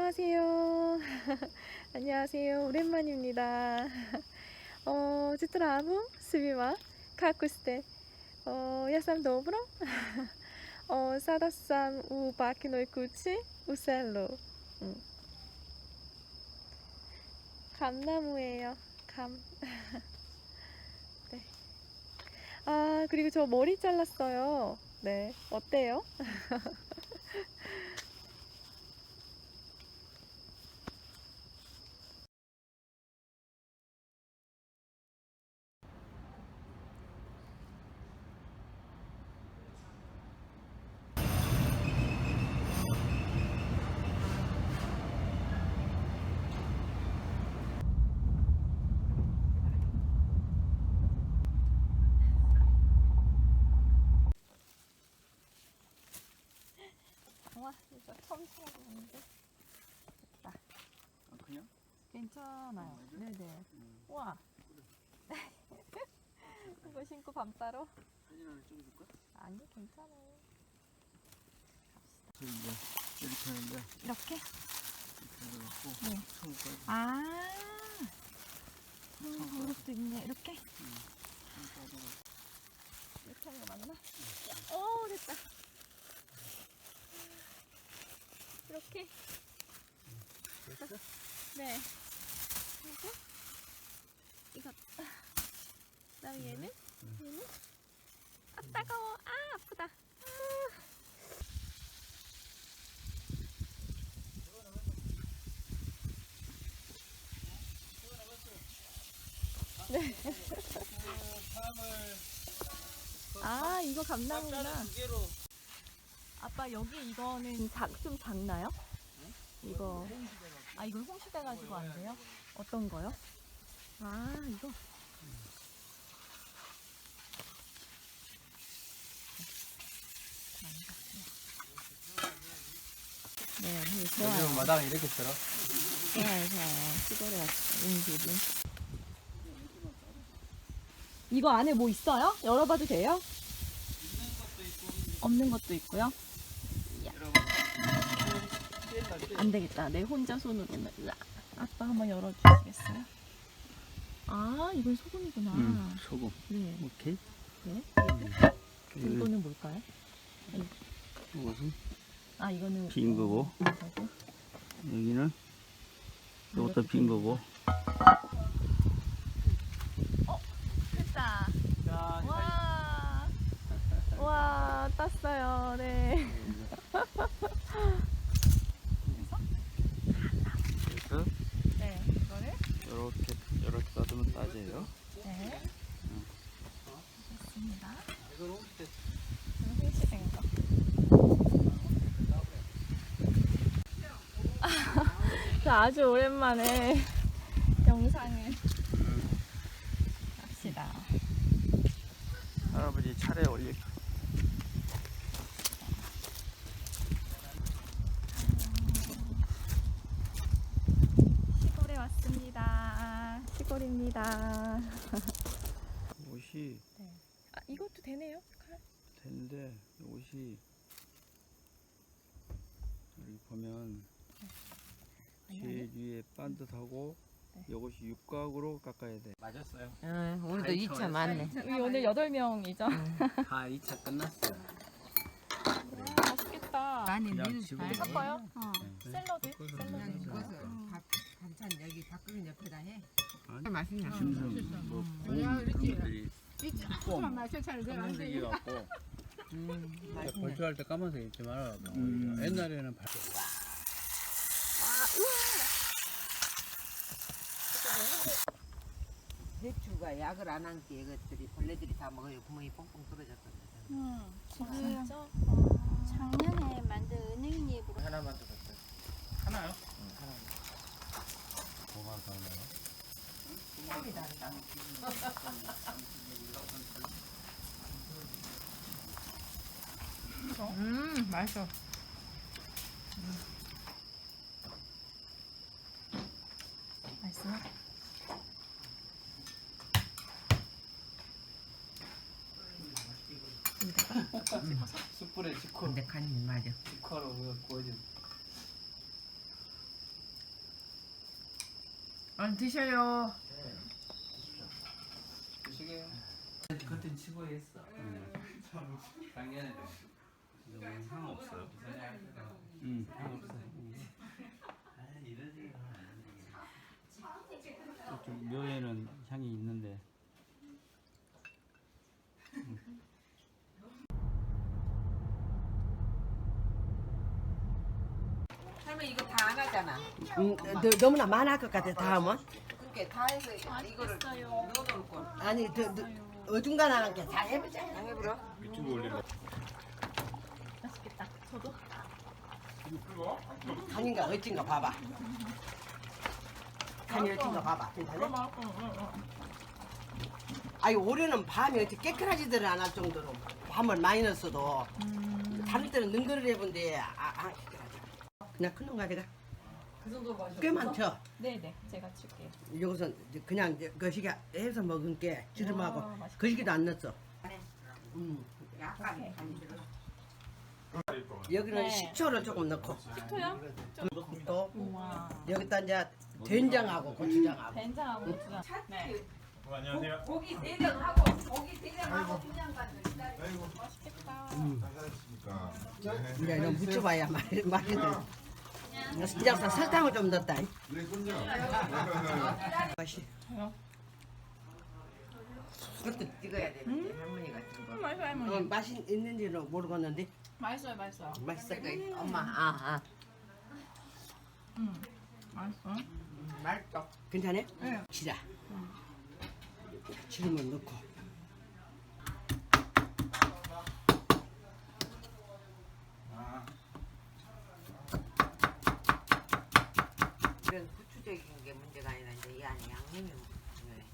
안녕하세요. 안녕하세요. 오랜만입니다. Citramo, Sivima, Kako ste? Ja sam dobro. Sada sam u bakinoj kući u selu. 감나무예요. 감. 네. 아, 그리고 저 머리 잘랐어요. 네. 어때요? 와, 이거 처음 찾아보는데. 됐다. 아, 그냥? 괜찮아요. 네네. 와. 이거 신고 밤 따로? 사진 하나 찍어줄까? 아니, 괜찮아요. 저 이제 이렇게 하는데 이렇게? 이렇게 해갖고 네. 처음까지 아. 이것도 있네. 이렇게? 처음까지 이렇게 하는 거 맞나? 오, 됐다. 이렇게? 됐어? 네. 그리고 이거. 그다음에 얘는? 얘는? 아, 따가워. 아, 아프다. 아. 네. 아, 이거 감나무구나. 아빠, 여기 이거는 좀 작나요? 이거. 아, 이걸 홍시돼가지고 안 돼요? 어떤 거요? 아, 이거. 네, 좋아요. 요즘 마당에 이렇게 들어? 좋아요. 시골에 왔어. 기분. 이거 안에 뭐 있어요? 열어봐도 돼요? 없는 것도 있고요. 안 되겠다. 내 혼자 손으로는. 아빠 한번 열어주시겠어요? 아, 이건 소금이구나. 소금. 네. 오케이. 네. 이거는 뭘까요? 이것은 아, 이거는 빈 거고. 이거고. 여기는 이것도 빈 거고. 됐다. 자, 와. 와, 땄어요. 네. 그래서 네, 이거를. 이렇게 따두면 따져요. 네. 좋습니다. 홍시된 거. 아주 오랜만에 영상을 합시다. 할아버지 차례 올릴게. 시골에 왔습니다. 시골입니다. 옷이 네. 아, 이것도 되네요. 칼. 되는데 옷이 여기 보면 제일 위에 반듯하고 네. 이것이 육각으로 깎아야 돼. 맞았어요. 오늘도 2차 맞네. 우리 오늘 8명이죠? 다 2차 끝났어요. 맛있겠다. 많이 그냥 넣을 집으로 잘 섞어요? 네. 샐러드? 그냥 샐러드. 이것을 반찬 여기 밥그릇 옆에다 해. 아니, 맛있냐? 짐승 뭐 야, 그런 이렇게. 것들이 조금만 마셔차를 내가 안 검은색이 돼. 갖고 맛있네. 벌초할 때 까만색 입지 말아라. 옛날에는 배추가 약을 안 한 게 이것들이 벌레들이 다 먹어요. 구멍이 뻥뻥 뚫어졌거든. 진짜? 작년에 만든 은행잎으로 하나만 더 줬어요. 하나요? 하나. 뭐가 달라요? 색이 다르다. 맛있어. 맛있어요? 숯불에 직화, 근데 간이 맞아. 직화로 구워진. 드셔요. 그때 치고했어. 작년에도 너무 상관없어요. 상관없어. 좀 묘에는 향이 있는데. 할머니 이거 다 안 하잖아. 너무나 많을 것 같아 다음은. 그러니까 다 해서 이거를 넣어놓을 걸. 아니 어중간한 게 다 해보자. 해보라. 맛있겠다. 저도. 간인가 어찐가 봐봐. 간이 어찐가 봐봐. 괜찮아? 아니 올해는 밤이 어찌 깨끗하지들 않을 정도로 밤을 많이 넣었어도 다른 때는 능거를 해본데 그냥 큰 놈 가져가. 그 정도로 마셔. 꽤 많죠. 네네, 제가 칠게요. 여기서 그냥 거시기 해서 먹은 게 지름하고 맛있겠다. 거시기도 안 넣었어. 약간 간이 들어. 여기는 네. 식초를 조금 넣고 식초요? 또 우와. 여기다 이제 된장하고 고추장하고 된장하고 고추장. 네. 안녕하세요. 고기 대장하고 고기 대장하고 그냥 간을 기다리고. 맛있겠다. 이제 이거 무쳐봐야 맛있는. 이제 설탕을 좀 넣었다. 맛이. 그것도 찍어야 되는데 할머니 같은 거. 맛있어 할머니. 맛이 있는지는 모르겠는데 맛있어요, 맛있어요. 맛있어. 엄마 맛있어. 맛있어. 괜찮아? 지라. 지름을 넣고. 이런 후추적인 게 문제가 아니라 이제 이 안에 양념이 중요해.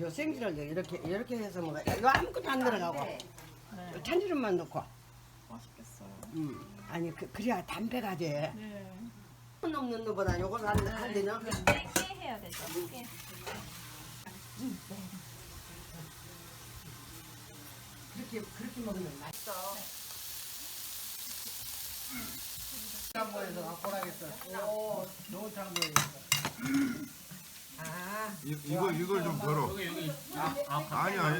요 생지를 이렇게 해서 먹어. 이거 아무것도 안 들어가고 네. 참기름만 넣고. 맛있겠어요. 아니 그래야 담배가 돼. 네. 넣는 것보다 요걸 한 데는 깨 해야 되죠. 깨. 그렇게 먹으면 맛있어. 창고에서 갖고 오라겠어. 좋은 창고에. 이걸 좀 덜어. 아니 아니.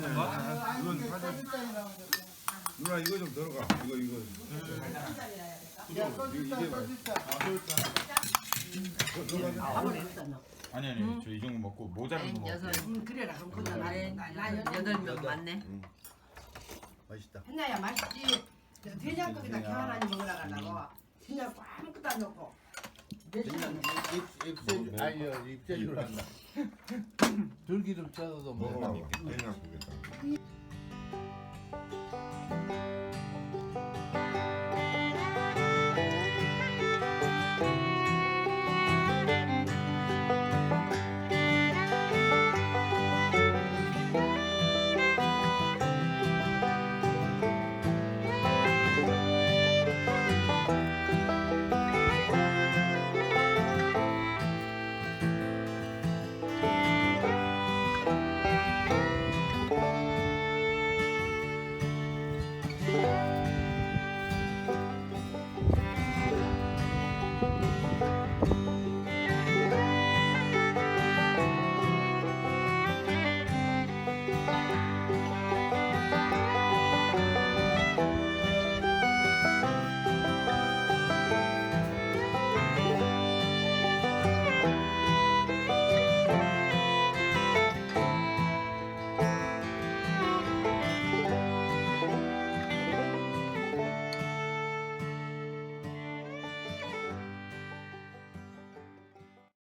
이건 사진. 누나 이거 좀 덜어가. 이거. 아니 저 이 정도 먹고 모자란 거 먹을게요. 그래라 그럼 그거 나 8명 맞네. 맛있다. 했나야 맛있지. 그래서 된장국에다 계란하니 먹으라 가려고 그냥 아무것도 안 넣고. 입새줄 한다. 들기름 쳐서도 먹어봐. 먹어. 된장국에다.